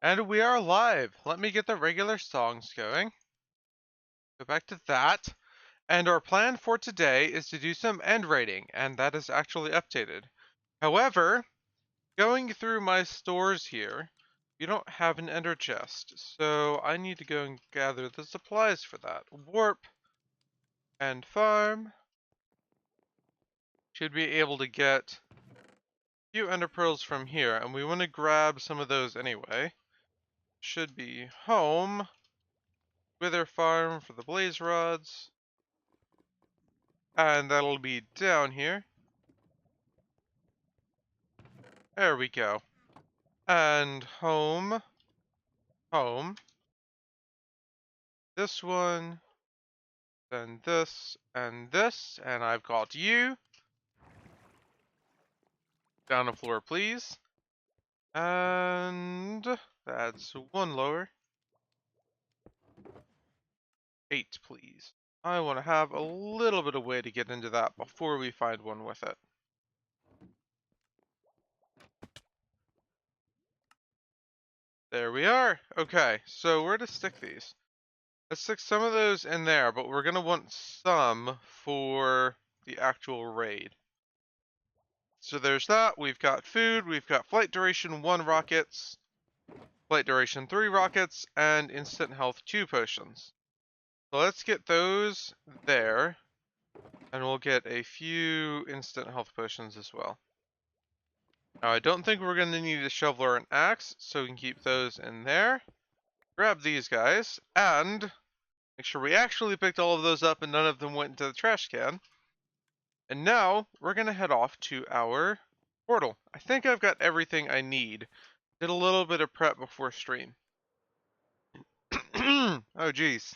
And we are live. Let me get the regular songs going. Go back to that. And our plan for today is to do some end raiding, and that is actually updated. However, going through my stores here, you don't have an ender chest, so I need to go and gather the supplies for that. Warp and farm. Should be able to get a few ender pearls from here, and we want to grab some of those anyway. Should be home. Wither farm for the blaze rods. And that'll be down here. There we go. And home. Home. This one. Then this. And this. And I've got you. Down the floor, please. And that's one lower. 8, please. I want to have a little bit of way to get into that before we find one with it. There we are. Okay, so where to stick these? Let's stick some of those in there, but we're going to want some for the actual raid. So there's that. We've got food. We've got flight duration 1 rockets, flight duration 3 rockets, and instant health 2 potions. So let's get those there, and we'll get a few instant health potions as well. Now I don't think we're going to need a shovel or an axe, so we can keep those in there. Grab these guys, and make sure we actually picked all of those up and none of them went into the trash can. And now we're going to head off to our portal. I think I've got everything I need. Did a little bit of prep before stream. Oh geez.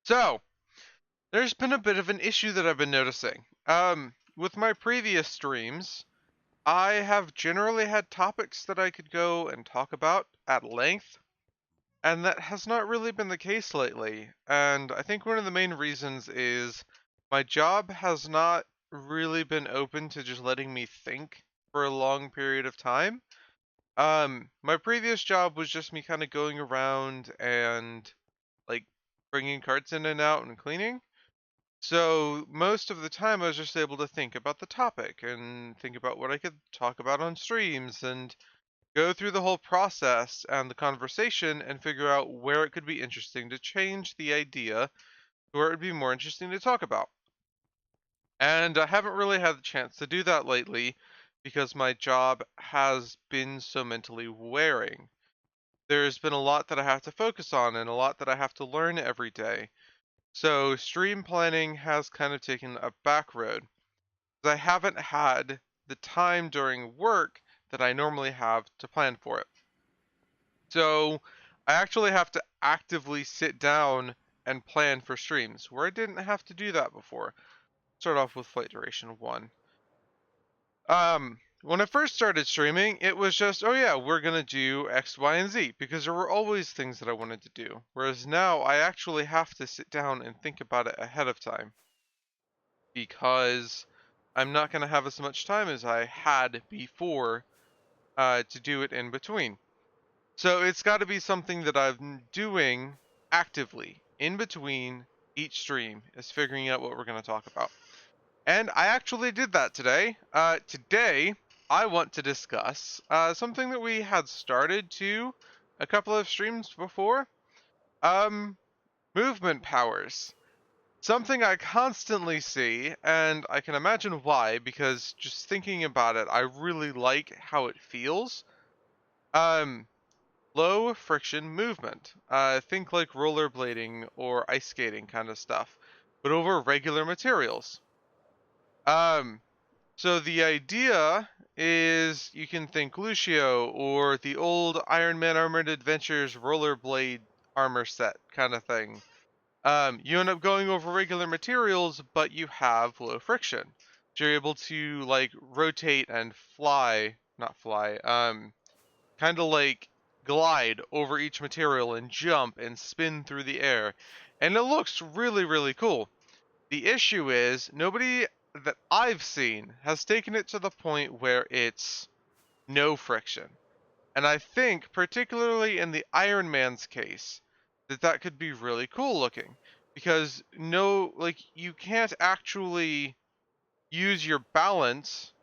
So, there's been a bit of an issue that I've been noticing. With my previous streams, I have generally had topics that I could go and talk about at length, and that has not really been the case lately. And I think one of the main reasons is my job has not really been open to just letting me think for a long period of time. My previous job was just me kind of going around and like bringing carts in and out and cleaning. So most of the time I was just able to think about the topic and think about what I could talk about on streams and go through the whole process and the conversation and figure out where it could be interesting to change the idea to where it would be more interesting to talk about. And I haven't really had the chance to do that lately because my job has been so mentally wearing. There's been a lot that I have to focus on and a lot that I have to learn every day. So stream planning has kind of taken a back road. I haven't had the time during work that I normally have to plan for it. So I actually have to actively sit down and plan for streams, where I didn't have to do that before. Start off with flight duration 1. When I first started streaming, it was just, oh yeah, we're gonna do X, Y, and Z, because there were always things that I wanted to do. Whereas now, I actually have to sit down and think about it ahead of time, because I'm not gonna have as much time as I had before to do it in between. So it's got to be something that I'm doing actively in between each stream, is figuring out what we're going to talk about. And I actually did that today. Today, I want to discuss something that we had started to a couple of streams before. Movement powers. Something I constantly see, and I can imagine why, because just thinking about it, I really like how it feels. Low friction movement. Think like rollerblading or ice skating kind of stuff, but over regular materials. Um, so the idea is you can think Lucio or the old Iron Man Armored Adventures rollerblade armor set kind of thing. You end up going over regular materials, but you have low friction. So you're able to like rotate and fly, not fly, kind of like glide over each material and jump and spin through the air. And it looks really, really cool. The issue is nobody that I've seen has taken it to the point where it's no friction. And I think, particularly in the Iron Man's case, that could be really cool looking. Because no, like, you can't actually use your balance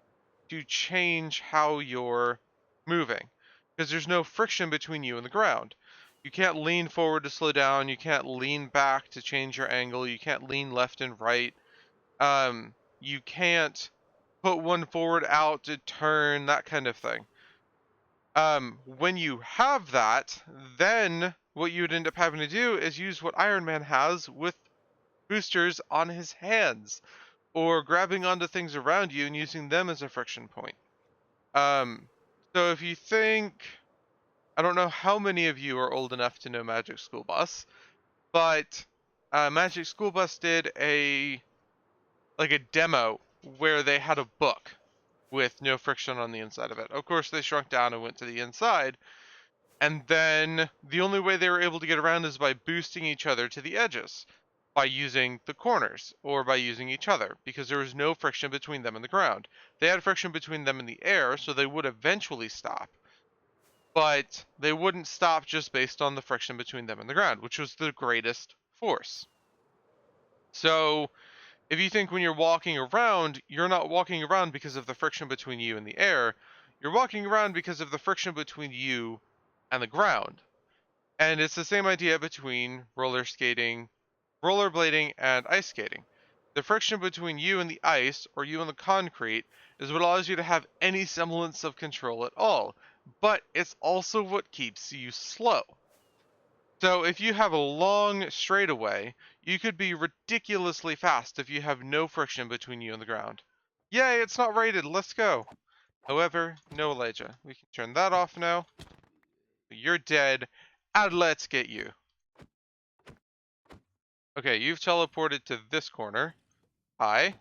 to change how you're moving. Because there's no friction between you and the ground. You can't lean forward to slow down, you can't lean back to change your angle, you can't lean left and right. You can't put one forward out to turn, that kind of thing. When you have that, then what you'd end up having to do is use what Iron Man has with boosters on his hands, or grabbing onto things around you and using them as a friction point. Um, so if you think, I don't know how many of you are old enough to know Magic School Bus, but Magic School Bus did a demo where they had a book with no friction on the inside of it. Of course, they shrunk down and went to the inside, and then the only way they were able to get around is by boosting each other to the edges, by using the corners, or by using each other, because there was no friction between them and the ground. They had friction between them and the air, so they would eventually stop, but they wouldn't stop just based on the friction between them and the ground, which was the greatest force. So if you think when you're walking around, you're not walking around because of the friction between you and the air, you're walking around because of the friction between you and the ground. And it's the same idea between roller skating, rollerblading, and ice skating. The friction between you and the ice, or you and the concrete, is what allows you to have any semblance of control at all. But it's also what keeps you slow. So if you have a long straightaway, you could be ridiculously fast if you have no friction between you and the ground. Yay, it's not rated, let's go. However, no Elijah. We can turn that off now. You're dead, and let's get you. Okay, you've teleported to this corner. Hi.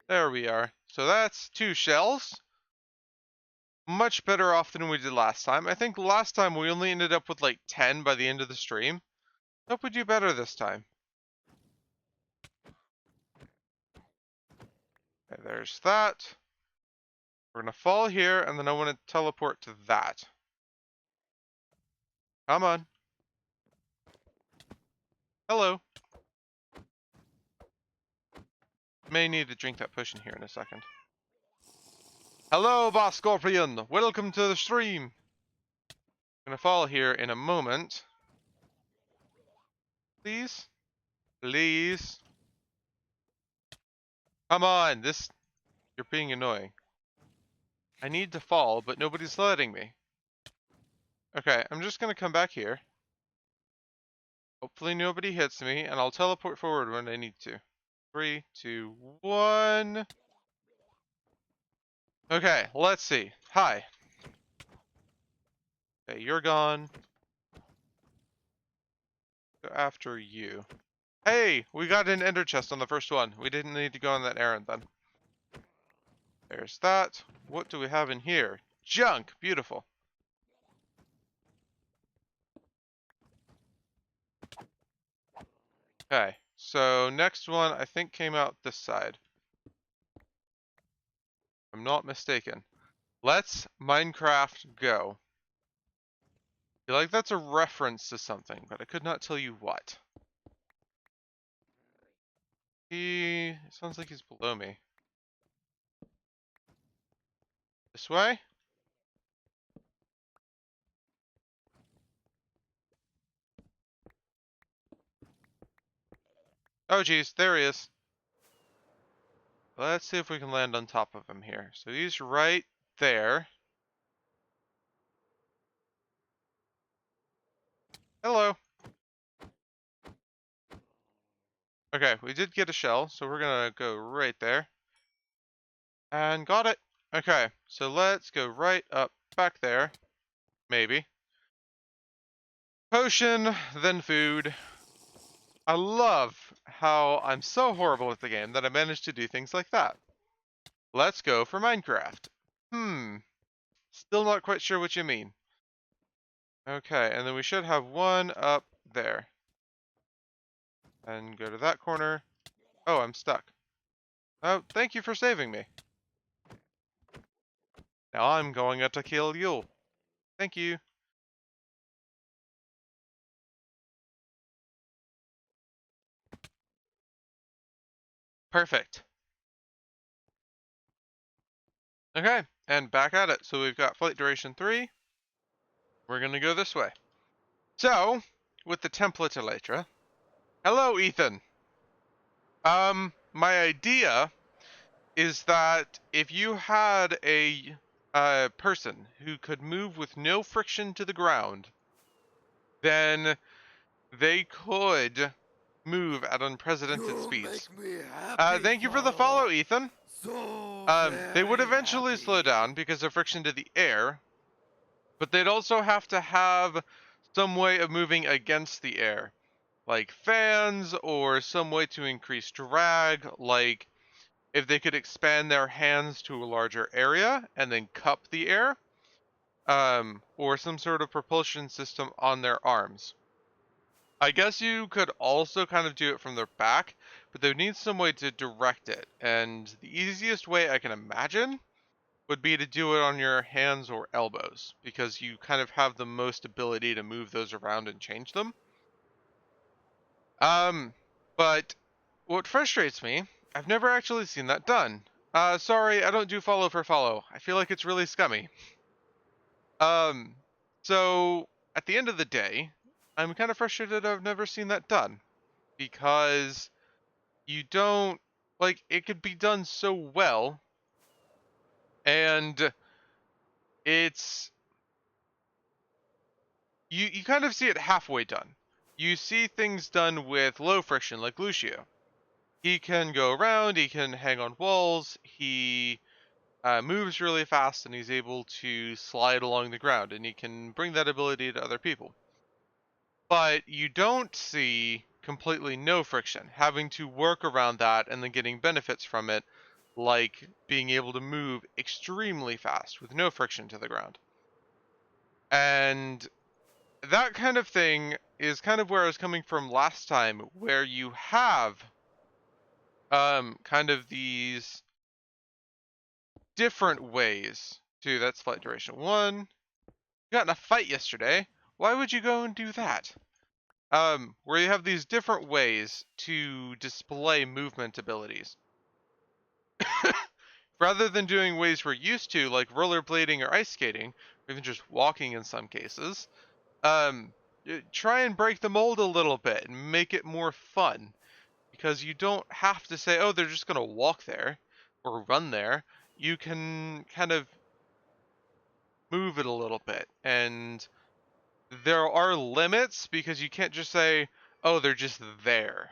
There we are. So that's 2 shells. Much better off than we did last time. I think last time we only ended up with like 10 by the end of the stream. Hope we do better this time. Okay, there's that. We're gonna fall here, and then I want to teleport to that. Come on. Hello. May need to drink that potion here in a second. Hello, Boss Scorpion. Welcome to the stream. I'm gonna fall here in a moment. Please? Please? Come on, you're being annoying. I need to fall, but nobody's letting me. Okay, I'm just gonna come back here. Hopefully nobody hits me, and I'll teleport forward when I need to. 3, 2, 1. Okay, let's see. Hi. Okay, you're gone. Go after you. Hey, we got an ender chest on the first one. We didn't need to go on that errand then. There's that. What do we have in here? Junk! Beautiful. Okay, so next one I think came out this side. If I'm not mistaken. Let's Minecraft go. I feel like that's a reference to something, but I could not tell you what. It sounds like he's below me. This way? Oh geez, there he is. Let's see if we can land on top of him here. So he's right there. Hello. Okay, we did get a shell, so we're gonna go right there. And got it. Okay, so let's go right up back there. Maybe. Potion, then food. I love how I'm so horrible at the game that I managed to do things like that. Let's go for Minecraft. Still not quite sure what you mean. Okay, and then we should have one up there. And go to that corner. Oh, I'm stuck. Oh, thank you for saving me. Now I'm going to kill you. Thank you. Perfect. Okay, and back at it. So we've got flight duration 3. We're gonna go this way. So, with the template elytra. Hello, Ethan. My idea is that if you had a person who could move with no friction to the ground, then they could move at unprecedented You speeds. make me happy, Thank you for the follow. follow, Ethan. So They would very eventually slow happy. down because of friction to the air, but they'd also have to have some way of moving against the air, like fans or some way to increase drag, like if they could expand their hands to a larger area and then cup the air, or some sort of propulsion system on their arms. I guess you could also kind of do it from their back, but they would need some way to direct it. And the easiest way I can imagine would be to do it on your hands or elbows, because you kind of have the most ability to move those around and change them. Um, but what frustrates me, I've never actually seen that done. Sorry, I don't do follow for follow. I feel like it's really scummy. Um, so at the end of the day, I'm kind of frustrated I've never seen that done because you don't like it could be done so well, and it's you kind of see it halfway done. You see things done with low friction like Lucio. He can go around, he can hang on walls, he moves really fast, and he's able to slide along the ground, and he can bring that ability to other people. But you don't see completely no friction, having to work around that and then getting benefits from it, like being able to move extremely fast with no friction to the ground. And that kind of thing is kind of where I was coming from last time, where you have kind of these different ways to that's flight duration 1. You got in a fight yesterday. Why would you go and do that? Where you have these different ways to display movement abilities. Rather than doing ways we're used to, like rollerblading or ice skating, or even just walking in some cases, try and break the mold a little bit and make it more fun. Because you don't have to say, oh, they're just going to walk there or run there. You can kind of move it a little bit. And there are limits because you can't just say, oh, they're just there.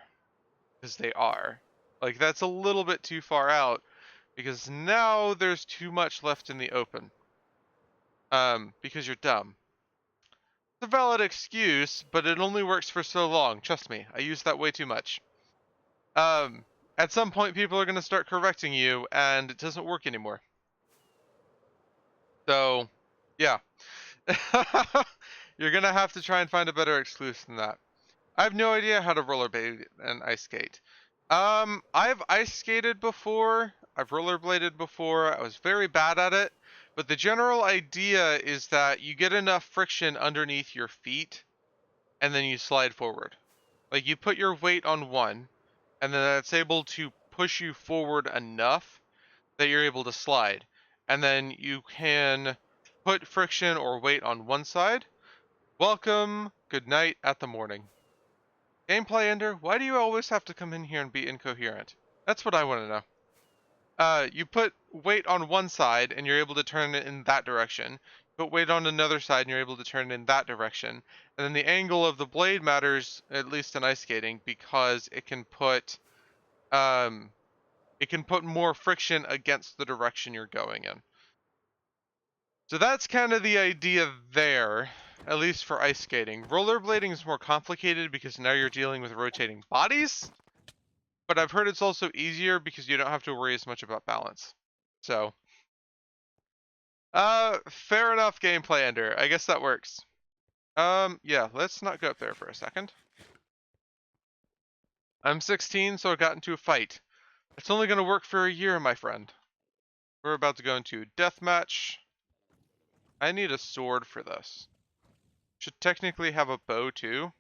Because they are. Like, that's a little bit too far out. Because now there's too much left in the open. Because you're dumb. It's a valid excuse, but it only works for so long. Trust me, I use that way too much. Um, at some point, people are going to start correcting you, and it doesn't work anymore. So, yeah. You're going to have to try and find a better excuse than that. I have no idea how to rollerblade and ice skate. I've ice skated before. I've rollerbladed before. I was very bad at it. But the general idea is that you get enough friction underneath your feet, and then you slide forward. Like, you put your weight on one, and then that's able to push you forward enough that you're able to slide. And then you can put friction or weight on one side. Welcome, good night at the morning. Gameplay ender, why do you always have to come in here and be incoherent? That's what I want to know. You put weight on one side and you're able to turn it in that direction. Put weight on another side and you're able to turn it in that direction. And then the angle of the blade matters, at least in ice skating, because um, it can put more friction against the direction you're going in. So that's kind of the idea there, at least for ice skating. Rollerblading is more complicated because now you're dealing with rotating bodies, but I've heard it's also easier because you don't have to worry as much about balance. So, fair enough gameplay ender. I guess that works. Yeah, let's not go up there for a second. I'm 16, so I got into a fight. It's only gonna work for a year, my friend. We're about to go into a deathmatch. I need a sword for this. Should technically have a bow too.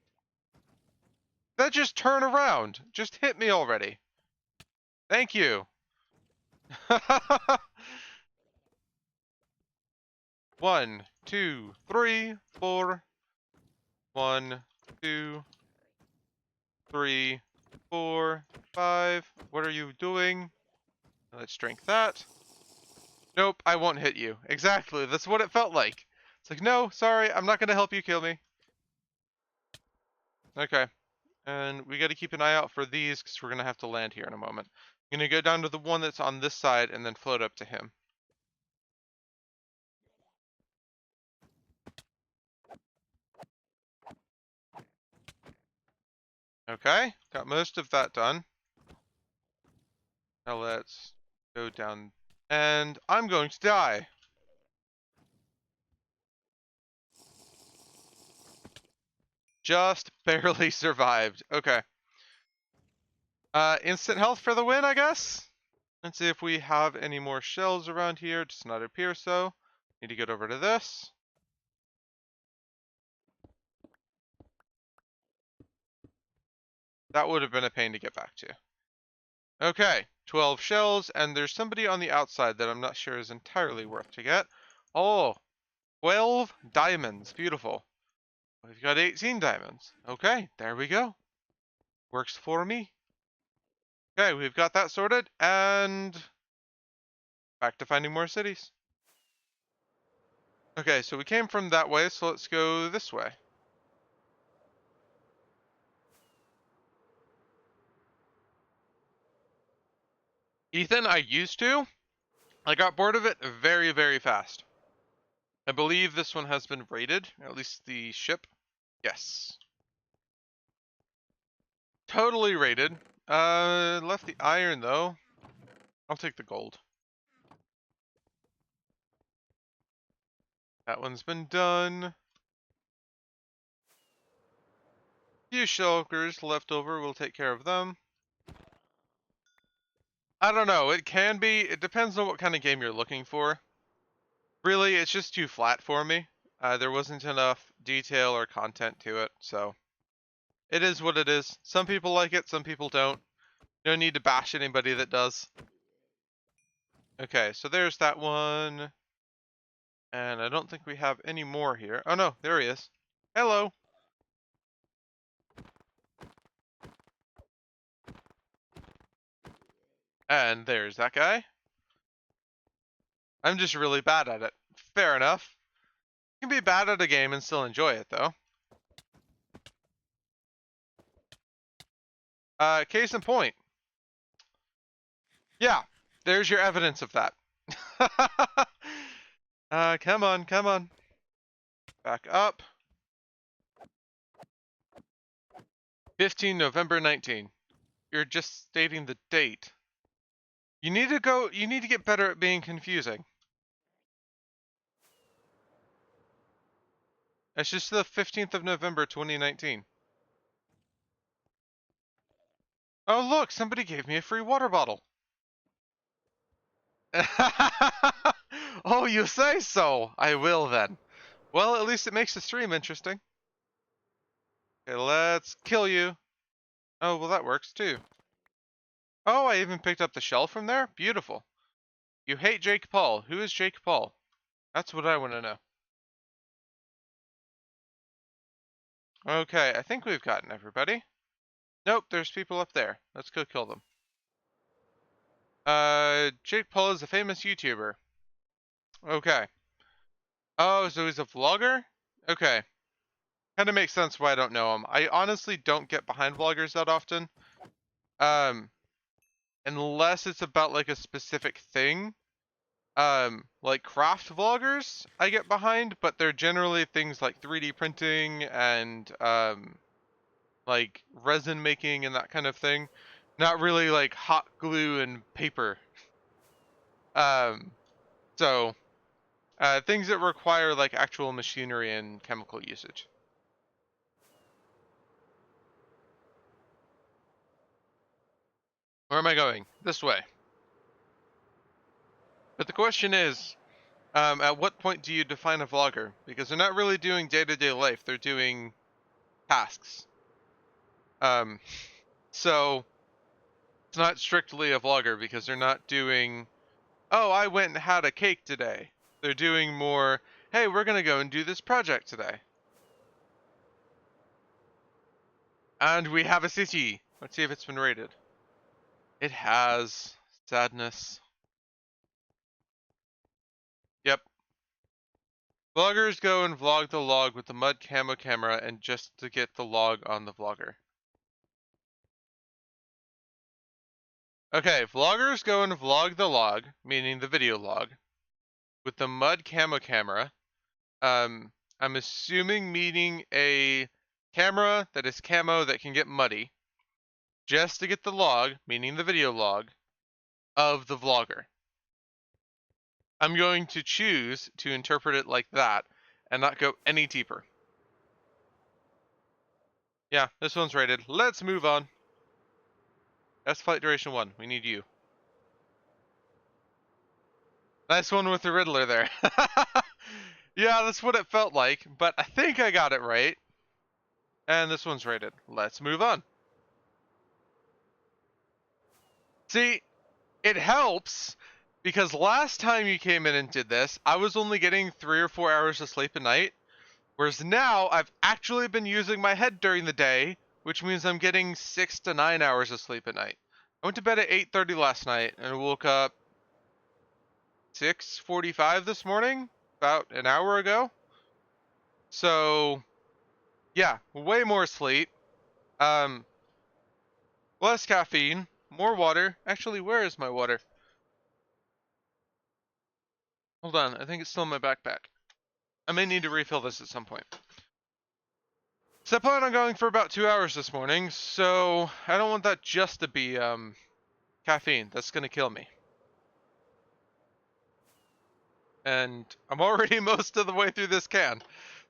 That just turn around. Just hit me already. Thank you. 1, 2, 3, 4. 1, 2, 3, 4, 5. What are you doing? Let's drink that. Nope, I won't hit you. Exactly, that's what it felt like. It's like, no, sorry, I'm not gonna help you kill me. Okay, and we gotta keep an eye out for these because we're gonna have to land here in a moment. I'm gonna go down to the one that's on this side and then float up to him. Okay, got most of that done. Now let's go down, and I'm going to die. Just barely survived. Okay. Instant health for the win, I guess? Let's see if we have any more shells around here. Does not appear so. Need to get over to this. That would have been a pain to get back to. Okay, 12 shells, and there's somebody on the outside that I'm not sure is entirely worth to get. Oh, 12 diamonds. Beautiful. We've got 18 diamonds. Okay, there we go. Works for me. Okay, we've got that sorted, and back to finding more cities. Okay, so we came from that way, so let's go this way. Ethan, I used to. I got bored of it very, very fast. I believe this one has been raided, at least the ship. Yes. Totally raided. Left the iron though. I'll take the gold. That one's been done. Few shulkers left over, we'll take care of them. I don't know, it can be, it depends on what kind of game you're looking for. Really, it's just too flat for me. There wasn't enough detail or content to it, so it is what it is. Some people like it, some people don't. No need to bash anybody that does. Okay, so there's that one. And I don't think we have any more here. Oh no, there he is. Hello. And there's that guy. I'm just really bad at it. Fair enough. You can be bad at a game and still enjoy it though. Case in point. Yeah, there's your evidence of that. Come on, come on. Back up. 15 November 19. You're just stating the date. You need to get better at being confusing. It's just the 15th of November 2019. Oh look, somebody gave me a free water bottle. Oh, you say so. I will then. Well, at least it makes the stream interesting. Okay, let's kill you. Oh, well that works too. Oh, I even picked up the shell from there? Beautiful. You hate Jake Paul. Who is Jake Paul? That's what I want to know. Okay, I think we've gotten everybody. Nope, there's people up there. Let's go kill them. Jake Paul is a famous YouTuber. Okay. Oh, so he's a vlogger? Okay. Kind of makes sense why I don't know him. I honestly don't get behind vloggers that often. Um, unless it's about like a specific thing. Like craft vloggers I get behind, but they're generally things like 3D printing and like resin making and that kind of thing. Not really like hot glue and paper. Um, so things that require like actual machinery and chemical usage. Where am I going? This way. But the question is, At what point do you define a vlogger? Because they're not really doing day-to-day life, they're doing tasks. Um, so it's not strictly a vlogger because they're not doing, oh, I went and had a cake today. They're doing more, hey, we're gonna go and do this project today. And we have a city. Let's see if it's been rated. It has. Sadness. Yep. Vloggers go and vlog the log with the mud camo camera and just to get the log on the vlogger. Okay, vloggers go and vlog the log, meaning the video log, with the mud camo camera. I'm assuming meaning a camera that is camo that can get muddy, just to get the log, meaning the video log, of the vlogger. I'm going to choose to interpret it like that and not go any deeper. Yeah, this one's rated. Let's move on. That's flight duration 1. We need you. Nice one with the Riddler there. Yeah, that's what it felt like, but I think I got it right. And this one's rated. Let's move on. See, it helps because last time you came in and did this, I was only getting 3 or 4 hours of sleep a night. Whereas now I've actually been using my head during the day, which means I'm getting 6 to 9 hours of sleep at night. I went to bed at 8:30 last night and woke up 6:45 this morning, about an hour ago. So, yeah, way more sleep. Um, Less caffeine, more water. Actually, where is my water? Hold on, I think it's still in my backpack. I may need to refill this at some point. So I plan on going for about 2 hours this morning, so I don't want that just to be caffeine. That's gonna kill me. And I'm already most of the way through this can.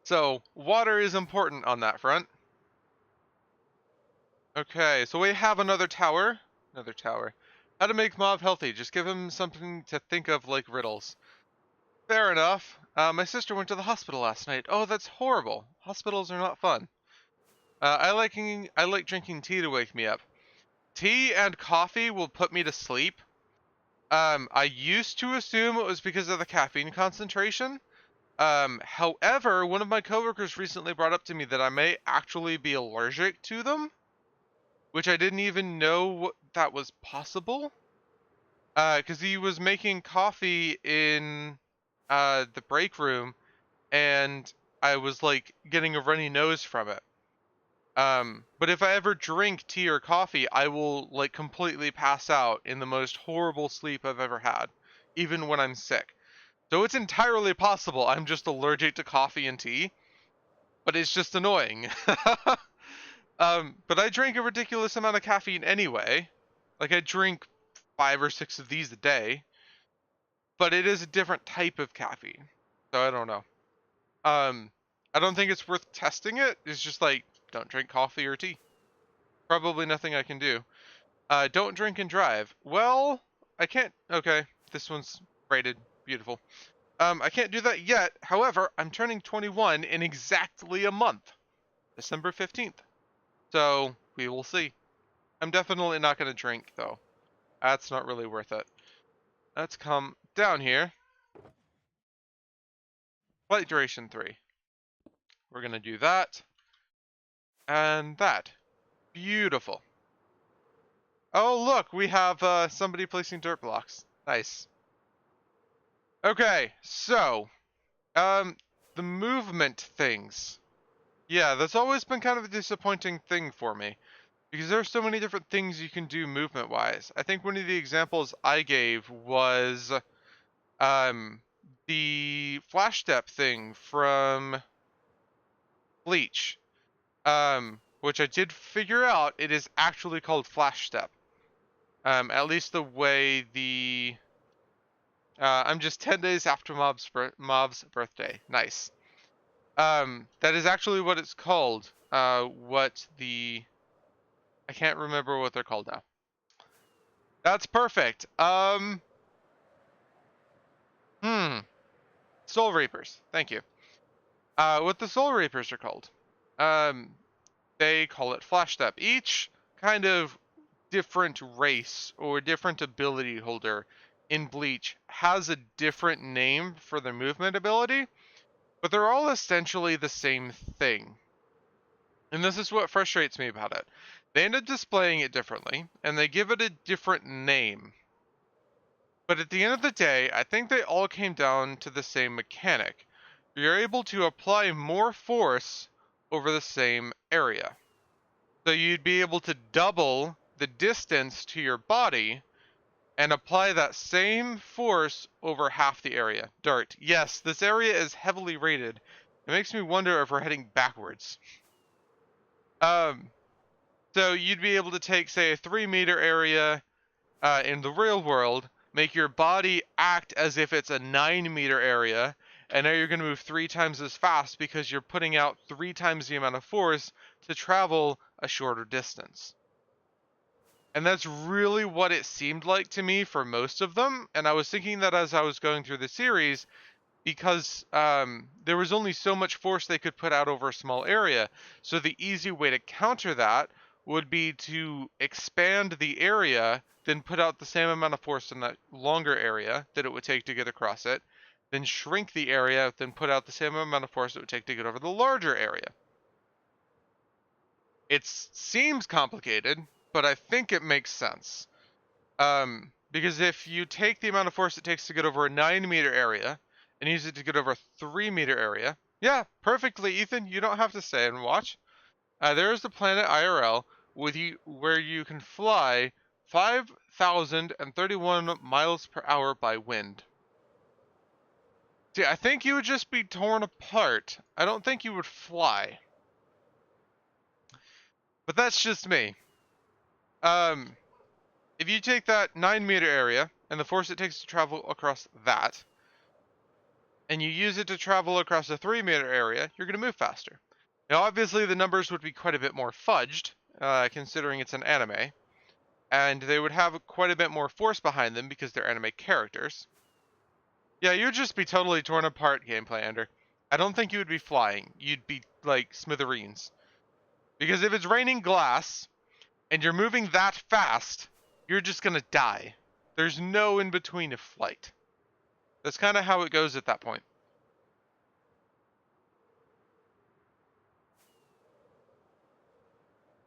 So water is important on that front. Okay, so we have another tower. Another tower. How to make Mob healthy. Just give him something to think of like riddles. Fair enough. My sister went to the hospital last night. Oh, that's horrible. Hospitals are not fun. I like drinking tea to wake me up. Tea and coffee will put me to sleep. I used to assume it was because of the caffeine concentration. However, one of my coworkers recently brought up to me that I may actually be allergic to them, which I didn't even know that was possible. Because he was making coffee in the break room, and I was like getting a runny nose from it. But if I ever drink tea or coffee, I will like completely pass out in the most horrible sleep I've ever had, even when I'm sick. So it's entirely possible I'm just allergic to coffee and tea, but it's just annoying. But I drink a ridiculous amount of caffeine anyway. Like I drink 5 or 6 of these a day, but it is a different type of caffeine. So I don't know. Um, I don't think it's worth testing it. It's just like, don't drink coffee or tea. Probably nothing I can do. Don't drink and drive. Well, I can't. Okay, this one's rated. Beautiful. I can't do that yet. However, I'm turning 21 in exactly a month, December 15th. So we will see. I'm definitely not going to drink though. That's not really worth it. Let's come down here. Flight duration 3. We're going to do that. And that. Beautiful. Oh, look, we have somebody placing dirt blocks. Nice. Okay, so, um, the movement things. Yeah, that's always been kind of a disappointing thing for me. Because there are so many different things you can do movement-wise. I think one of the examples I gave was, um, the flash step thing from Bleach. Which I did figure out it is actually called flash step. At least the way the I'm just 10 days after Mob's birthday. Nice. That is actually what it's called. I can't remember what they're called now. That's perfect. Hmm. Soul Reapers. Thank you. What the Soul Reapers are called. Um, they call it Flash Step. Each kind of different race or different ability holder in Bleach has a different name for their movement ability, but they're all essentially the same thing. And this is what frustrates me about it. They end up displaying it differently, and they give it a different name. But at the end of the day, I think they all came down to the same mechanic. You're able to apply more force over the same area. So you'd be able to double the distance to your body and apply that same force over half the area. Dart. Yes, this area is heavily rated. It makes me wonder if we're heading backwards. Um, so you'd be able to take, say, a 3 meter area in the real world, make your body act as if it's a 9 meter area, and now you're going to move 3 times as fast because you're putting out 3 times the amount of force to travel a shorter distance. And that's really what it seemed like to me for most of them. And I was thinking that as I was going through the series, because there was only so much force they could put out over a small area. So the easy way to counter that would be to expand the area, then put out the same amount of force in that longer area that it would take to get across it, then shrink the area, then put out the same amount of force it would take to get over the larger area. It seems complicated, but I think it makes sense. Because if you take the amount of force it takes to get over a 9 meter area and use it to get over a 3 meter area, yeah, perfectly, Ethan. You don't have to stay and watch. There is the planet IRL with you where you can fly 5,031 miles per hour by wind. See, I think you would just be torn apart. I don't think you would fly. But that's just me. Um, if you take that 9 meter area and the force it takes to travel across that, and you use it to travel across a 3 meter area, you're going to move faster. Now, obviously, the numbers would be quite a bit more fudged, considering it's an anime, and they would have quite a bit more force behind them because they're anime characters. Yeah, you'd just be totally torn apart, gameplay ender. I don't think you would be flying. You'd be like smithereens. Because if it's raining glass and you're moving that fast, you're just going to die. There's no in between of flight. That's kind of how it goes at that point.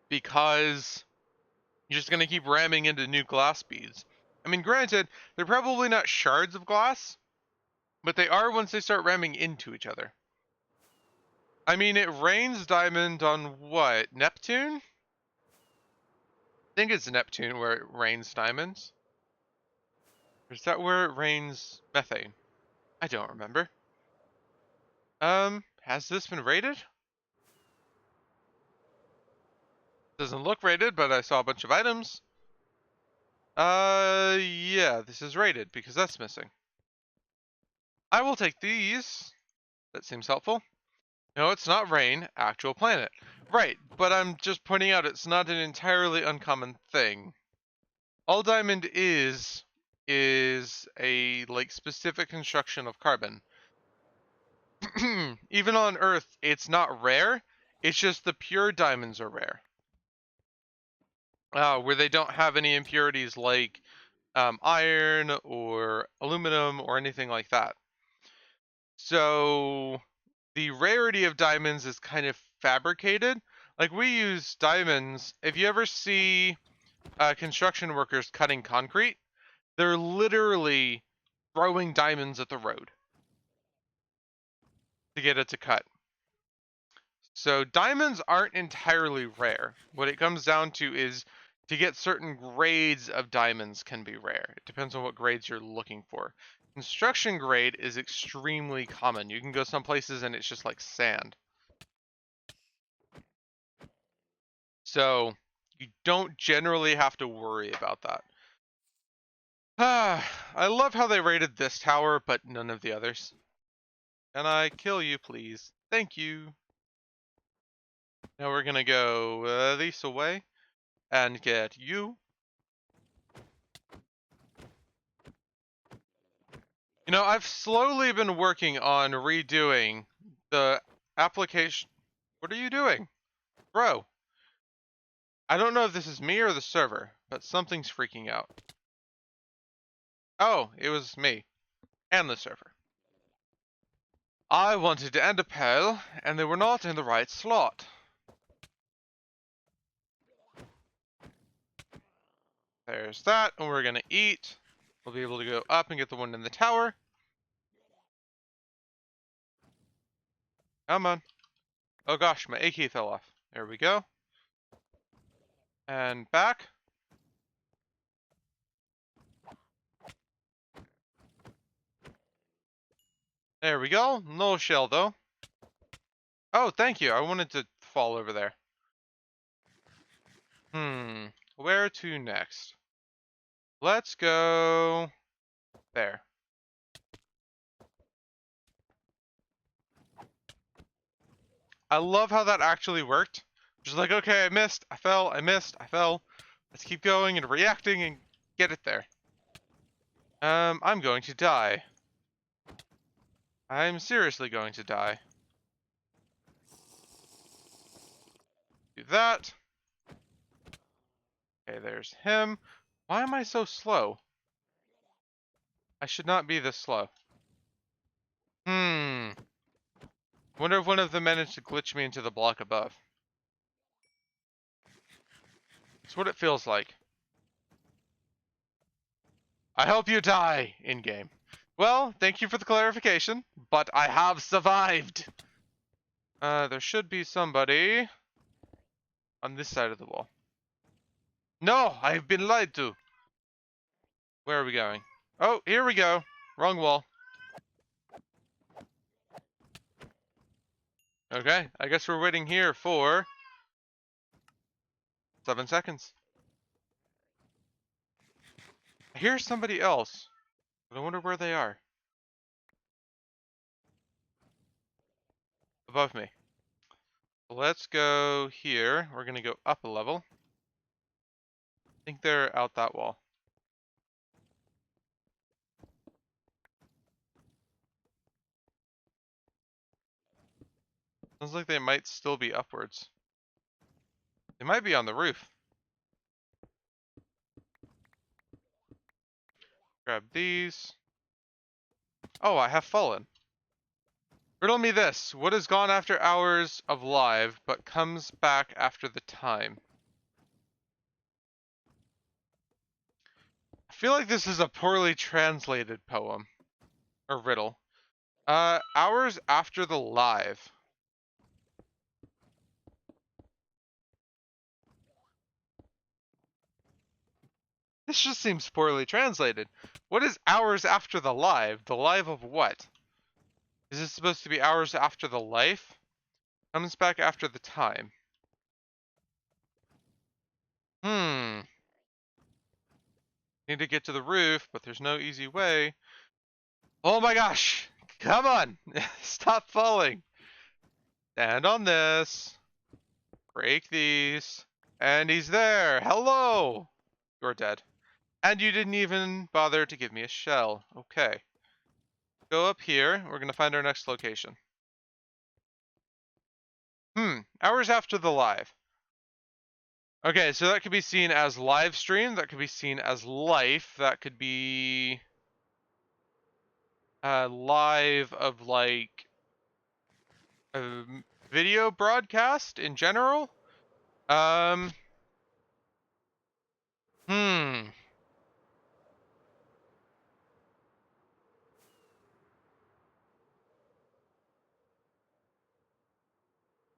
Because you're just going to keep ramming into new glass beads. I mean, granted, they're probably not shards of glass, but they are once they start ramming into each other. I mean, it rains diamond on what? Neptune? I think it's Neptune where it rains diamonds. Or is that where it rains methane? I don't remember. Has this been rated? Doesn't look rated, but I saw a bunch of items. Yeah, this is rated because that's missing. I will take these. That seems helpful. No, it's not rain, actual planet. Right, but I'm just pointing out it's not an entirely uncommon thing. All diamond is a like specific construction of carbon. Even on Earth, it's not rare. It's just the pure diamonds are rare. Where they don't have any impurities like iron or aluminum or anything like that. So the rarity of diamonds is kind of fabricated. Like we use diamonds. If you ever see construction workers cutting concrete, they're literally throwing diamonds at the road to get it to cut. So diamonds aren't entirely rare. What it comes down to is to get certain grades of diamonds can be rare. It depends on what grades you're looking for. Construction grade is extremely common. You can go some places and it's just like sand. So you don't generally have to worry about that. I love how they rated this tower, but none of the others. Can I kill you, please? Thank you. Now we're gonna go this away and get you. You know, I've slowly been working on redoing the application. What are you doing? Bro, I don't know if this is me or the server, but something's freaking out. Oh, it was me and the server. I wanted to end a pale, and they were not in the right slot. There's that, and we're gonna eat. We'll be able to go up and get the one in the tower. Come on. Oh gosh, my A key fell off. There we go. And back. There we go. No shell though. Oh, thank you. I wanted to fall over there. Where to next? Let's go there. I love how that actually worked. Just like, okay, I missed, I fell, I missed, I fell. Let's keep going and reacting and get it there. I'm going to die. I'm seriously going to die. Do that. Okay, there's him. Why am I so slow? I should not be this slow. Wonder if one of them managed to glitch me into the block above. That's what it feels like. I hope you die in-game. Well, thank you for the clarification, but I have survived. There should be somebody on this side of the wall. No, I've been lied to. Where are we going? Oh, here we go. Wrong wall. Okay, I guess we're waiting here for 7 seconds. I hear somebody else, but I wonder where they are. Above me. Let's go here. We're gonna go up a level. I think they're out that wall. Sounds like they might still be upwards. They might be on the roof. Grab these. Oh, I have fallen. Riddle me this. What is gone after hours of live, but comes back after the time? I feel like this is a poorly translated poem. Or riddle. Hours after the live. This just seems poorly translated. What is hours after the live? The live of what? Is this supposed to be hours after the life? Comes back after the time. Need to get to the roof, but there's no easy way. Oh my gosh! Come on! Stop falling! Stand on this. Break these. And he's there! Hello! You're dead. And you didn't even bother to give me a shell. Okay. Go up here. We're gonna find our next location. Hours after the live. Okay, so that could be seen as live stream. That could be seen as life. That could be live of like a video broadcast in general. Um. Hmm.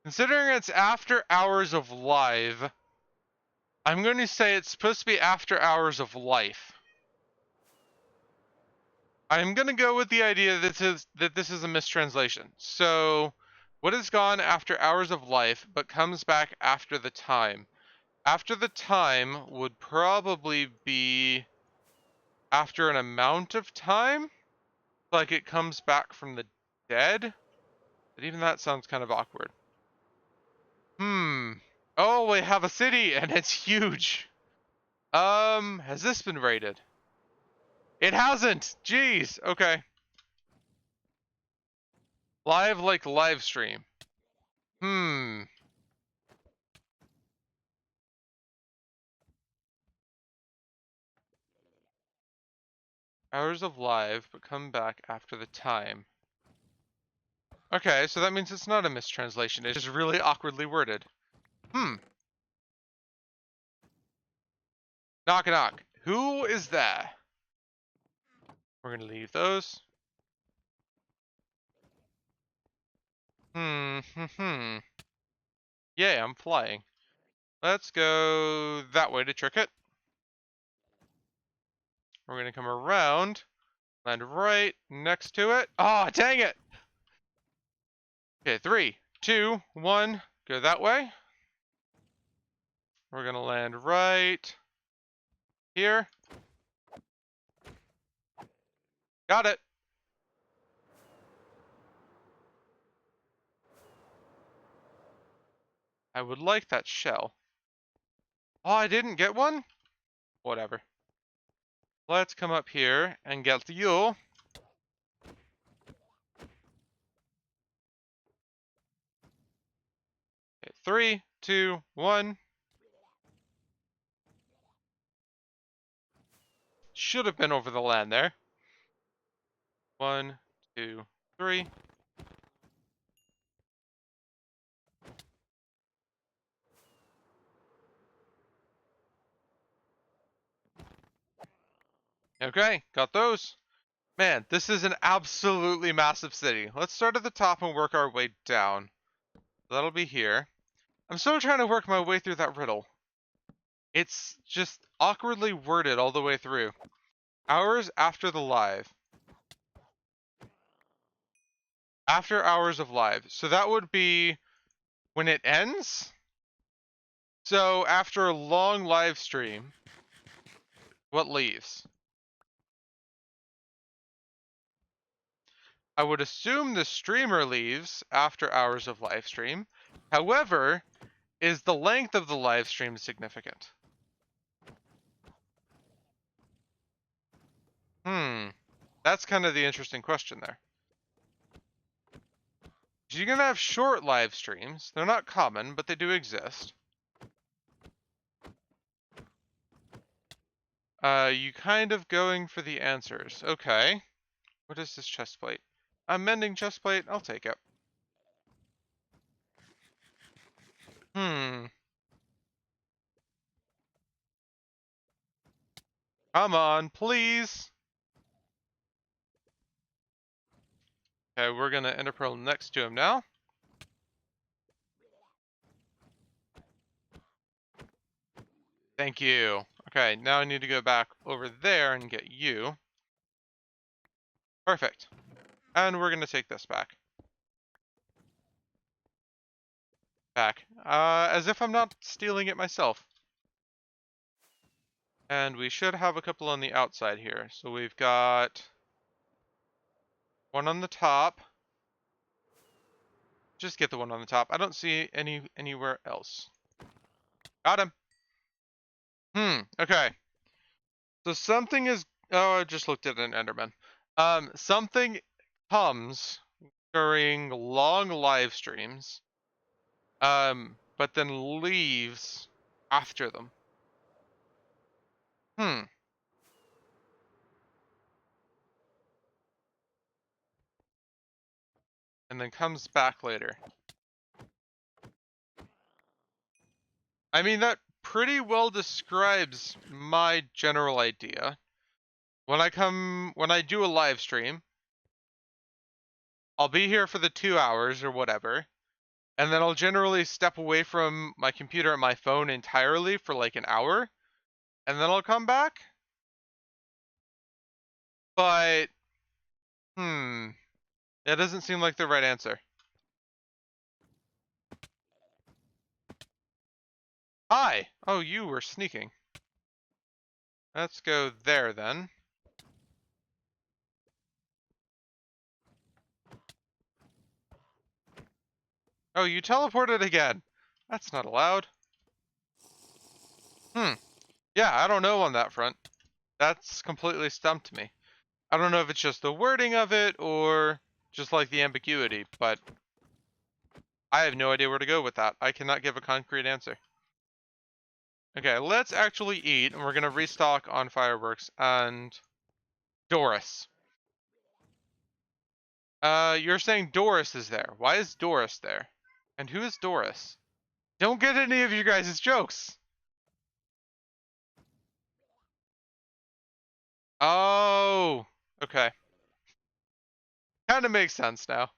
Considering it's after hours of live, I'm going to say it's supposed to be after hours of life. I'm going to go with the idea that this is a mistranslation. So, what is gone after hours of life but comes back after the time? After the time would probably be after an amount of time? Like it comes back from the dead? But even that sounds kind of awkward. Oh, we have a city and it's huge. Has this been raided? It hasn't! Jeez, okay. Live like live stream. Hmm. Hours of live, but come back after the time. Okay, so that means it's not a mistranslation. It's just really awkwardly worded. Hmm. Knock knock. Who is there? We're gonna leave those. Hmm. Yeah, I'm flying. Let's go that way to trick it. We're gonna come around, land right next to it. Ah, oh, dang it! Okay, 3, 2, 1, go that way. We're gonna land right here. Got it. I would like that shell. Oh, I didn't get one? Whatever. Let's come up here and get you. Okay, 3, 2, 1. Should have been over the land there. 1, 2, 3. Okay, got those. Man, this is an absolutely massive city. Let's start at the top and work our way down. That'll be here. I'm still trying to work my way through that riddle. It's just awkwardly worded all the way through. Hours after the live. After hours of live. So that would be when it ends? So after a long live stream, what leaves? I would assume the streamer leaves after hours of live stream. However, is the length of the live stream significant? That's kind of the interesting question there. You're gonna have short live streams. They're not common, but they do exist. You kind of going for the answers. Okay. What is this chest plate? A mending chest plate. I'll take it. Hmm. Come on, please. Okay, we're gonna ender pearl next to him now. Thank you. Okay, now I need to go back over there and get you. Perfect. And we're gonna take this back. As if I'm not stealing it myself. And we should have a couple on the outside here. So we've got one on the top. Just get the one on the top. I don't see anywhere else. Got him. Okay. So something is... Oh, I just looked at an Enderman. Something comes during long live streams, but then leaves after them. Hmm. And then comes back later. I mean, that pretty well describes my general idea. When I do a live stream, I'll be here for the 2 hours or whatever, and then I'll generally step away from my computer and my phone entirely for like an hour, and then I'll come back. But, that doesn't seem like the right answer. Hi! Oh, you were sneaking. Let's go there then. Oh, you teleported again. That's not allowed. Yeah, I don't know on that front. That's completely stumped me. I don't know if it's just the wording of it or just like the ambiguity, but I have no idea where to go with that. I cannot give a concrete answer. Okay, let's actually eat, and we're gonna restock on fireworks and Doris. You're saying Doris is there. Why is Doris there? And who is Doris? Don't get any of you guys' jokes. Oh, okay. Kind of makes sense now.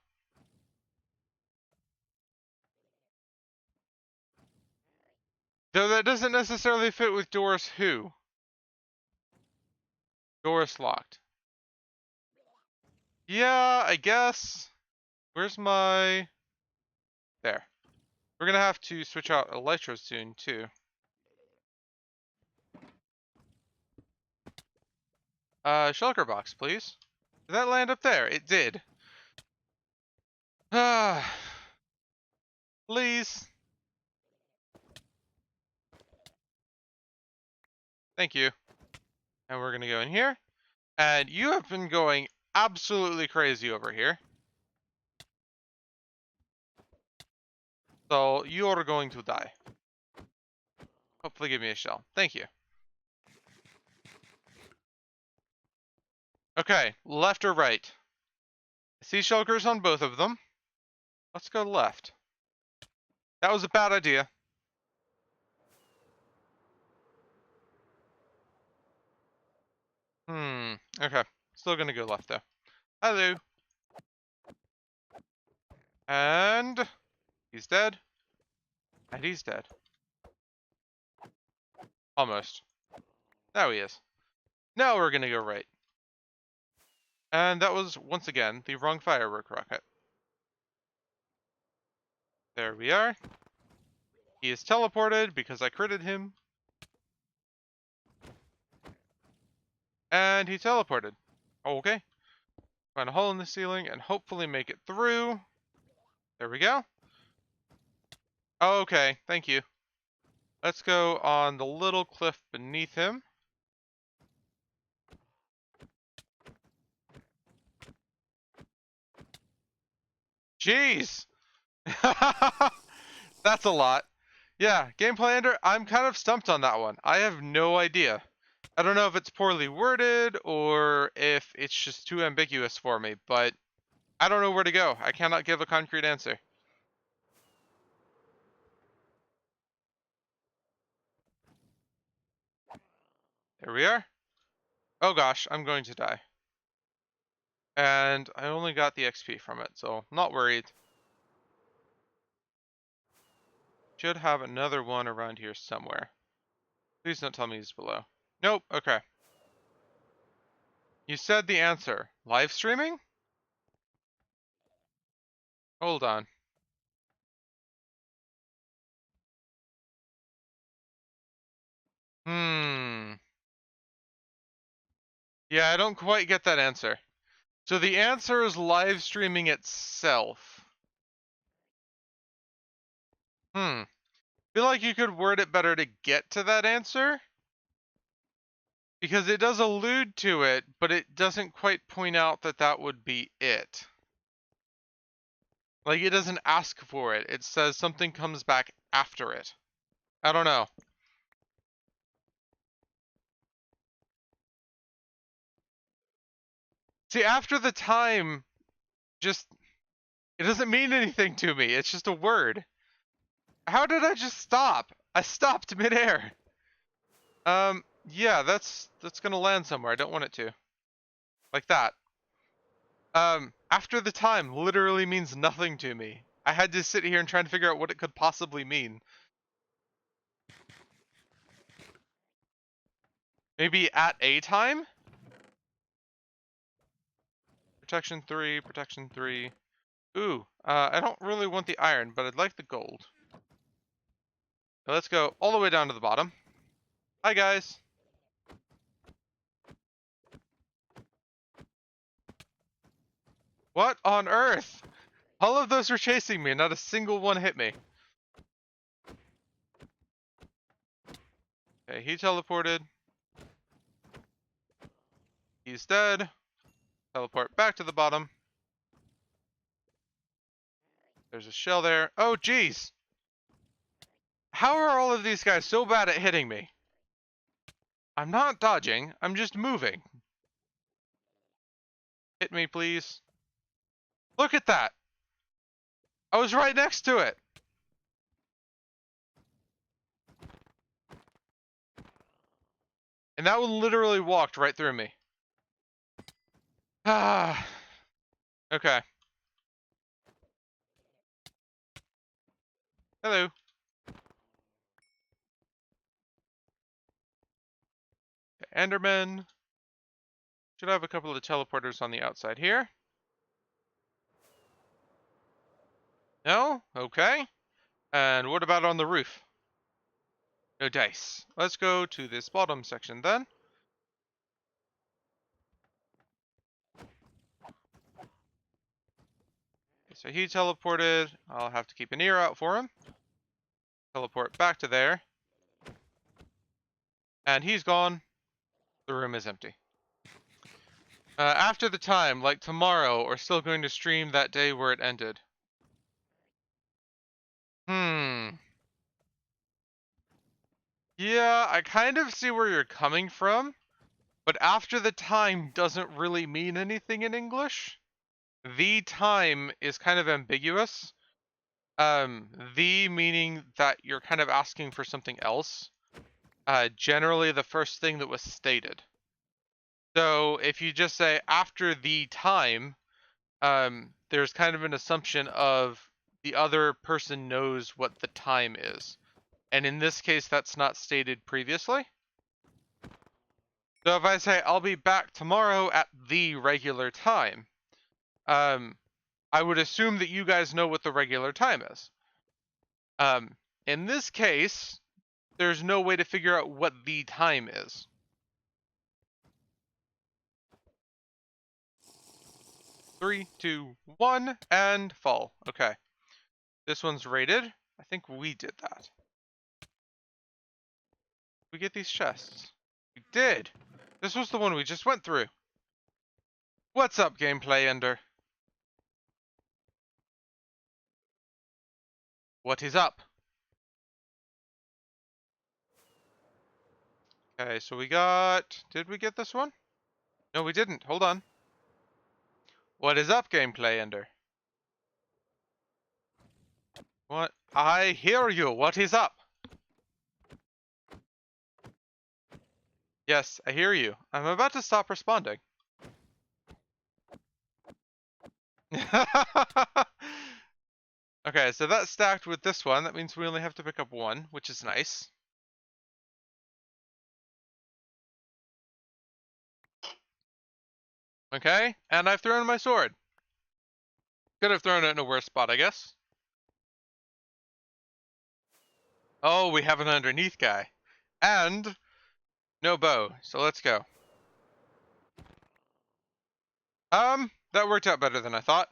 Though that doesn't necessarily fit with Doris who? Doris locked. Yeah, I guess. Where's my... There. We're gonna have to switch out Elytra soon, too. Shulker box, please. Did that land up there? It did. Ah, please. Thank you. And we're gonna go in here. And you have been going absolutely crazy over here. So you're going to die. Hopefully give me a shell. Thank you. Okay, left or right? I see shulkers on both of them. Let's go left. That was a bad idea. Okay. Still gonna go left though. Hello. And he's dead. And he's dead. Almost. Now he is. Now we're gonna go right. And that was, once again, the wrong firework rocket. There we are. He is teleported because I critted him. And he teleported. Okay. Find a hole in the ceiling and hopefully make it through. There we go. Okay, thank you. Let's go on the little cliff beneath him. Jeez! That's a lot. Yeah, gameplay ender, I'm kind of stumped on that one. I have no idea. I don't know if it's poorly worded or if it's just too ambiguous for me, but I don't know where to go. I cannot give a concrete answer. There we are. Oh gosh, I'm going to die. And I only got the XP from it, so not worried. Should have another one around here somewhere. Please don't tell me he's below. Nope, okay. You said the answer. Live streaming? Hold on. Hmm. Yeah, I don't quite get that answer. So the answer is live streaming itself. Feel like you could word it better to get to that answer. Because it does allude to it, but it doesn't quite point out that that would be it. Like, it doesn't ask for it. It says something comes back after it. I don't know. See, after the time, just... It doesn't mean anything to me. It's just a word. How did I just stop? I stopped midair. Yeah, that's gonna land somewhere. I don't want it to. Like that. After the time literally means nothing to me. I had to sit here and try and figure out what it could possibly mean. Maybe at a time? Protection 3, protection 3. Ooh, I don't really want the iron, but I'd like the gold. Now let's go all the way down to the bottom. Hi, guys. What on earth? All of those were chasing me, and not a single one hit me. Okay, he teleported. He's dead. Teleport back to the bottom. There's a shell there. Oh, jeez. How are all of these guys so bad at hitting me? I'm not dodging. I'm just moving. Hit me, please. Look at that. I was right next to it. And that one literally walked right through me. Ah. Okay. Hello. Enderman. Should have a couple of teleporters on the outside here. No? Okay. And what about on the roof? No dice. Let's go to this bottom section then. Okay, so he teleported. I'll have to keep an ear out for him. Teleport back to there. And he's gone. The room is empty. After the time, like tomorrow, or still going to stream that day where it ended. Yeah, I kind of see where you're coming from, but after the time doesn't really mean anything in English. The time is kind of ambiguous. The meaning that you're kind of asking for something else. Generally the first thing that was stated. So if you just say after the time, there's kind of an assumption of the other person knows what the time is. And in this case, that's not stated previously. So if I say, I'll be back tomorrow at the regular time, I would assume that you guys know what the regular time is. In this case, there's no way to figure out what the time is. Three, two, one, and fall. Okay. This one's rated. I think we did that. We get these chests. We did. This was the one we just went through. What's up, gameplay ender? What is up? Okay, so we got... Did we get this one? No, we didn't. Hold on. What is up, gameplay ender? What? I hear you. What is up? Yes, I hear you. I'm about to stop responding. Okay, so that's stacked with this one. That means we only have to pick up one, which is nice. Okay, and I've thrown my sword. Could have thrown it in a worse spot, I guess. Oh, we have an underneath guy. And no bow, so let's go. That worked out better than I thought.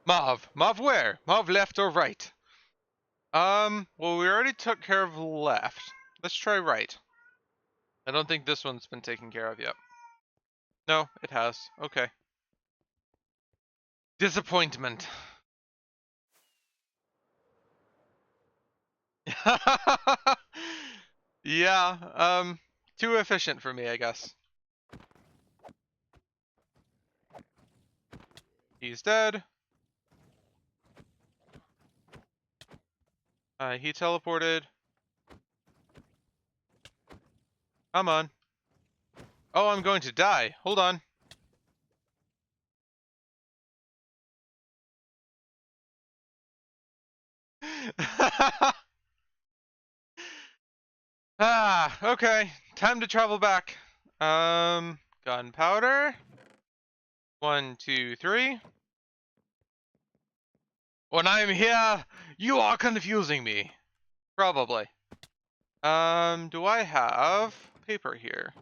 Mauve. Mauve where? Mauve left or right? Well, we already took care of left. Let's try right. I don't think this one's been taken care of yet. No, it has. Okay. Disappointment. Yeah, too efficient for me, I guess. He's dead. He teleported. Come on. Oh, I'm going to die. Hold on. Okay. Time to travel back. Gunpowder. 1, 2, 3. When I'm here, you are confusing me. Probably. Do I have paper here?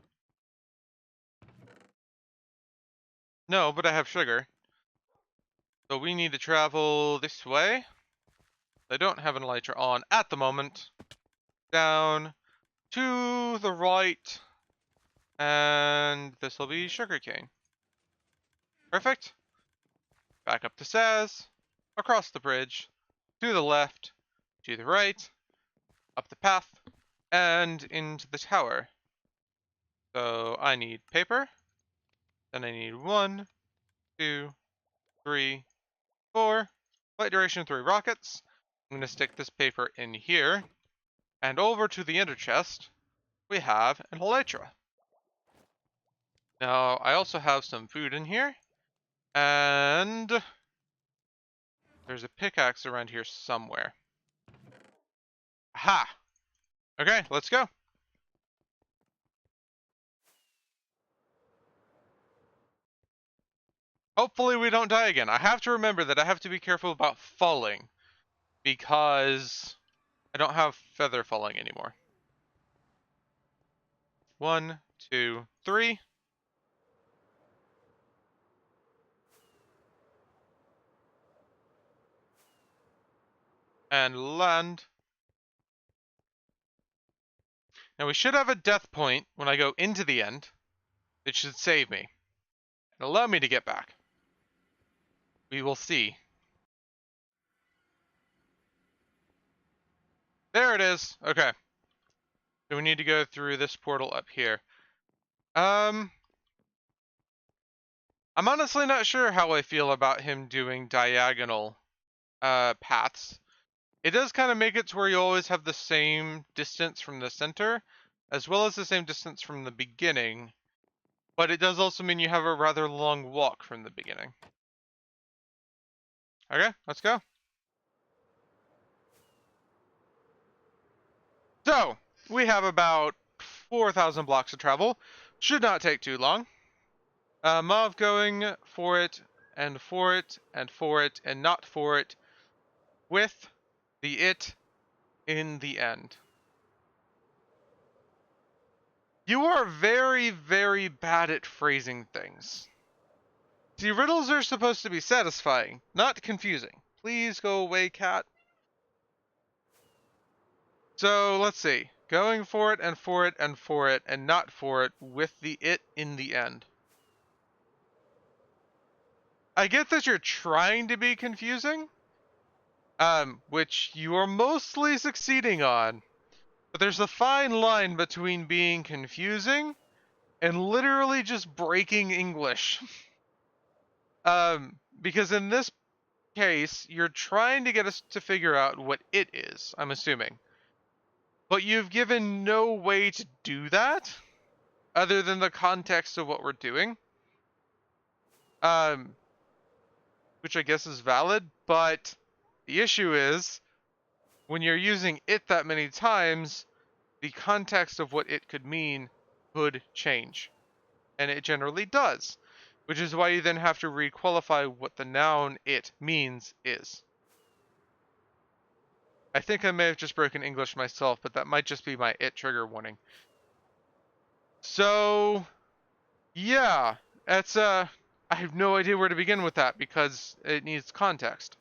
No, but I have sugar. So we need to travel this way. I don't have an elytra on at the moment. Down to the right. And this will be sugarcane. Perfect. Back up to Saz. across the bridge, to the left, to the right, up the path, and into the tower. So I need paper, then I need 1, 2, 3, 4, flight duration 3 rockets. I'm going to stick this paper in here, and over to the ender chest, we have an elytra. Now, I also have some food in here, and there's a pickaxe around here somewhere. Aha! Okay, let's go. Hopefully we don't die again. I have to remember that I have to be careful about falling, because I don't have feather falling anymore. 1, 2, 3. And land. Now we should have a death point when I go into the end. It should save me and allow me to get back. We will see. There it is. Okay. So we need to go through this portal up here. I'm honestly not sure how I feel about him doing diagonal paths. It does kind of make it to where you always have the same distance from the center, as well as the same distance from the beginning, but it does also mean you have a rather long walk from the beginning. Okay, let's go. So, we have about 4,000 blocks to travel. Should not take too long. Mav going for it, and for it, and for it, and not for it, with the it in the end. You are very, very bad at phrasing things. See, riddles are supposed to be satisfying, not confusing. Please go away, cat. So, let's see. Going for it, and for it, and for it, and not for it, with the it in the end. I get that you're trying to be confusing, which you are mostly succeeding on, but there's a fine line between being confusing and literally just breaking English. Because in this case, you're trying to get us to figure out what it is, I'm assuming. But you've given no way to do that, other than the context of what we're doing. Which I guess is valid, but the issue is, when you're using it that many times, the context of what it could mean could change. And it generally does. Which is why you then have to requalify what the noun it means is. I think I may have just broken English myself, but that might just be my it trigger warning. So, yeah, that's, I have no idea where to begin with that because it needs context.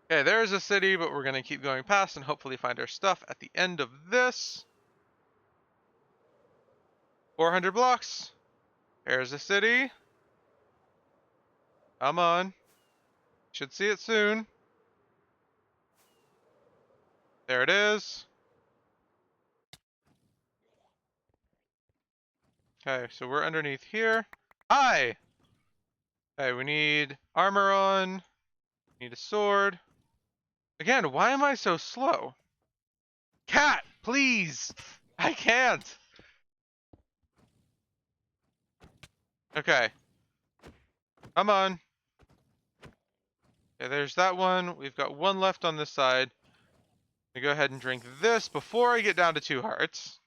Okay, there's a city, but we're going to keep going past and hopefully find our stuff at the end of this. 400 blocks. There's a city. Come on. Should see it soon. There it is. Okay, so we're underneath here. Hi! Okay, we need armor on. Need a sword. Again, why am I so slow? Cat, please! I can't! Okay. Come on. Okay, there's that one. We've got one left on this side. I'm gonna go ahead and drink this before I get down to 2 hearts.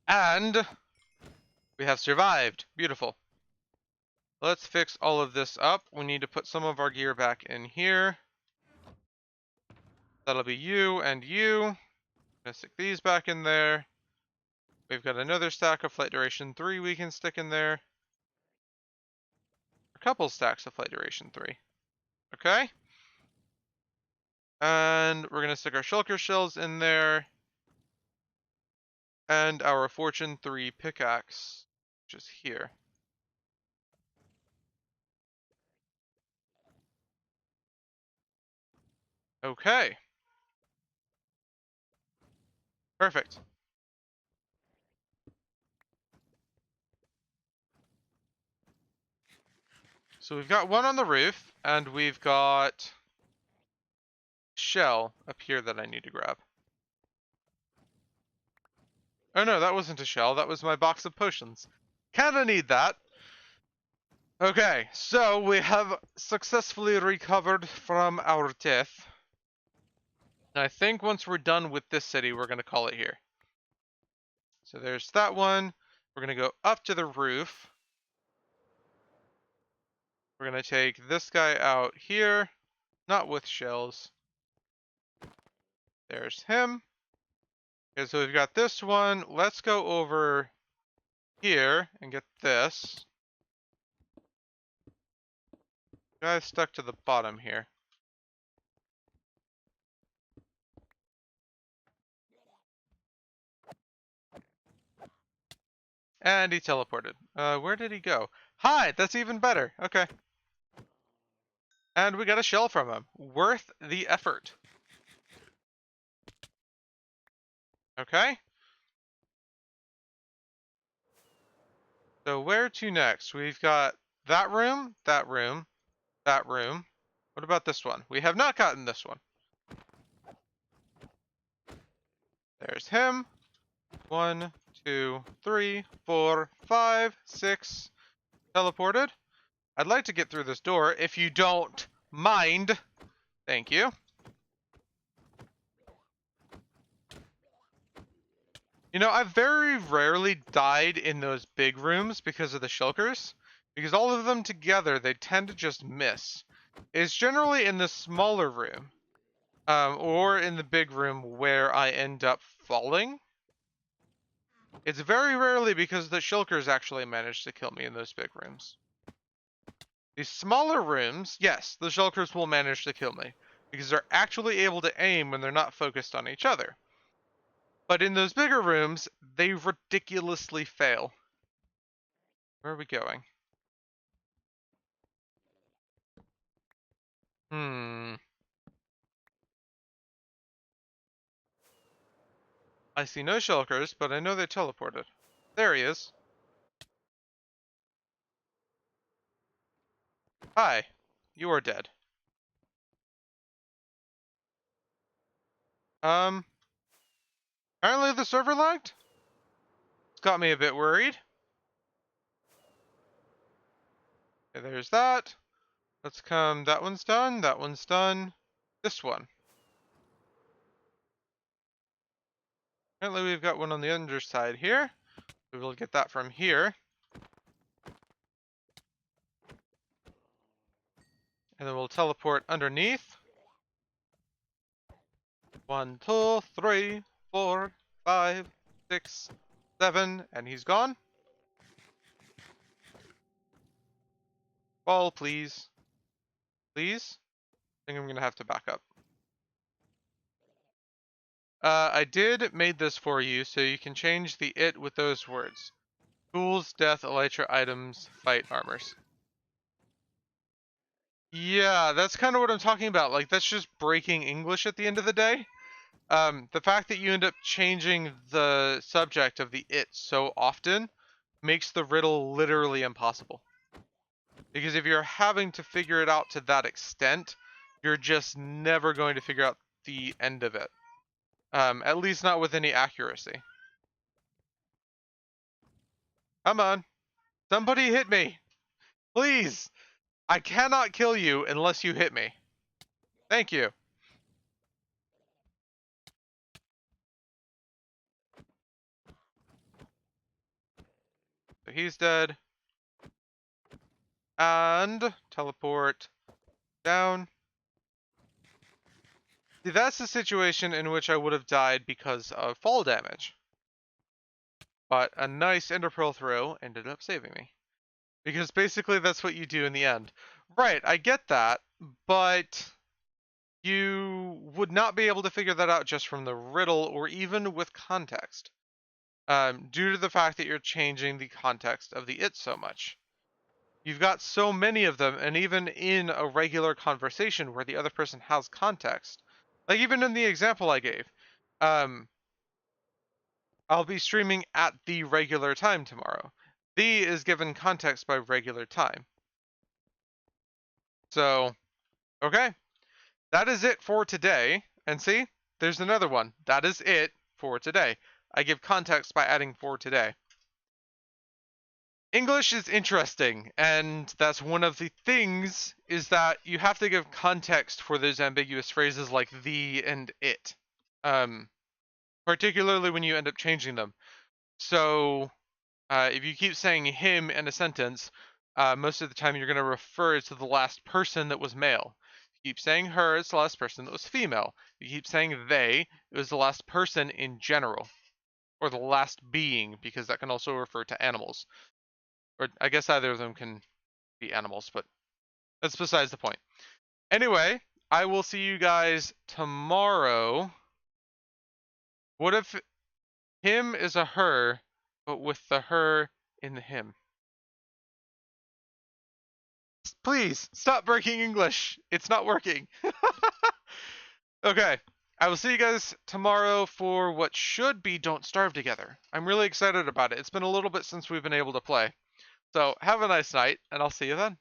And we have survived. Beautiful. Let's fix all of this up. We need to put some of our gear back in here. That'll be you and you. I'm gonna stick these back in there. We've got another stack of flight duration 3 we can stick in there. A couple stacks of flight duration 3. Okay. And we're gonna stick our shulker shells in there. And our fortune 3 pickaxe, which is here. Okay. Perfect. So we've got one on the roof, and we've got shell up here that I need to grab. Oh no, that wasn't a shell. That was my box of potions. Kinda need that. Okay, so we have successfully recovered from our death. I think once we're done with this city, we're going to call it here. So there's that one. We're going to go up to the roof. We're going to take this guy out here. Not with shells. There's him. Okay, so we've got this one. Let's go over here and get this. Guy's stuck to the bottom here. And he teleported. Where did he go? Hi, that's even better. Okay. And we got a shell from him. Worth the effort. Okay. So where to next? We've got that room, that room, that room. What about this one? We have not gotten this one. There's him. 1, 2, 3, 4, 5, 6. Teleported. I'd like to get through this door if you don't mind. Thank you. You know, I've very rarely died in those big rooms because of the shulkers. Because all of them together, they tend to just miss. It's generally in the smaller room. Or in the big room where I end up falling. It's very rarely because the shulkers actually manage to kill me in those big rooms. These smaller rooms, yes, the shulkers will manage to kill me. Because they're actually able to aim when they're not focused on each other. But in those bigger rooms, they ridiculously fail. Where are we going? Hmm. I see no shulkers, but I know they teleported. There he is. Hi. You are dead. Um, apparently the server lagged? It's got me a bit worried. Okay, there's that. Let's come. That one's done. That one's done. This one. Apparently we've got one on the underside here. We will get that from here. And then we'll teleport underneath. 1, 2, 3, 4, 5, 6, 7, and he's gone. Fall, please. Please? I think I'm gonna have to back up. I did made this for you, so you can change the it with those words. Tools, death, elytra, items, fight, armors. Yeah, that's kind of what I'm talking about. Like, that's just breaking English at the end of the day. The fact that you end up changing the subject of the it so often makes the riddle literally impossible. Because if you're having to figure it out to that extent, you're just never going to figure out the end of it. At least not with any accuracy. Come on. Somebody hit me. Please. I cannot kill you unless you hit me. Thank you. So he's dead. And teleport down. See, that's the situation in which I would have died because of fall damage. But a nice Ender Pearl throw ended up saving me. Because basically that's what you do in the end. Right, I get that, but you would not be able to figure that out just from the riddle or even with context. Due to the fact that you're changing the context of the it so much. You've got so many of them, and even in a regular conversation where the other person has context, Like even in the example I gave, um, I'll be streaming at the regular time tomorrow. The is given context by regular time. So, okay. That is it for today. And see, there's another one. That is it for today. I give context by adding for today. English is interesting, and that's one of the things is that you have to give context for those ambiguous phrases like the and it. Um, Particularly when you end up changing them. So, if you keep saying him in a sentence, most of the time you're going to refer to the last person that was male. You keep saying her, it's the last person that was female. You keep saying they, it was the last person in general, or the last being, because that can also refer to animals. Or I guess either of them can be animals, but that's besides the point. Anyway, I will see you guys tomorrow. What if him is a her, but with the her in the him? Please stop breaking English. It's not working. Okay. I will see you guys tomorrow for what should be Don't Starve Together. I'm really excited about it. It's been a little bit since we've been able to play. So have a nice night, and I'll see you then.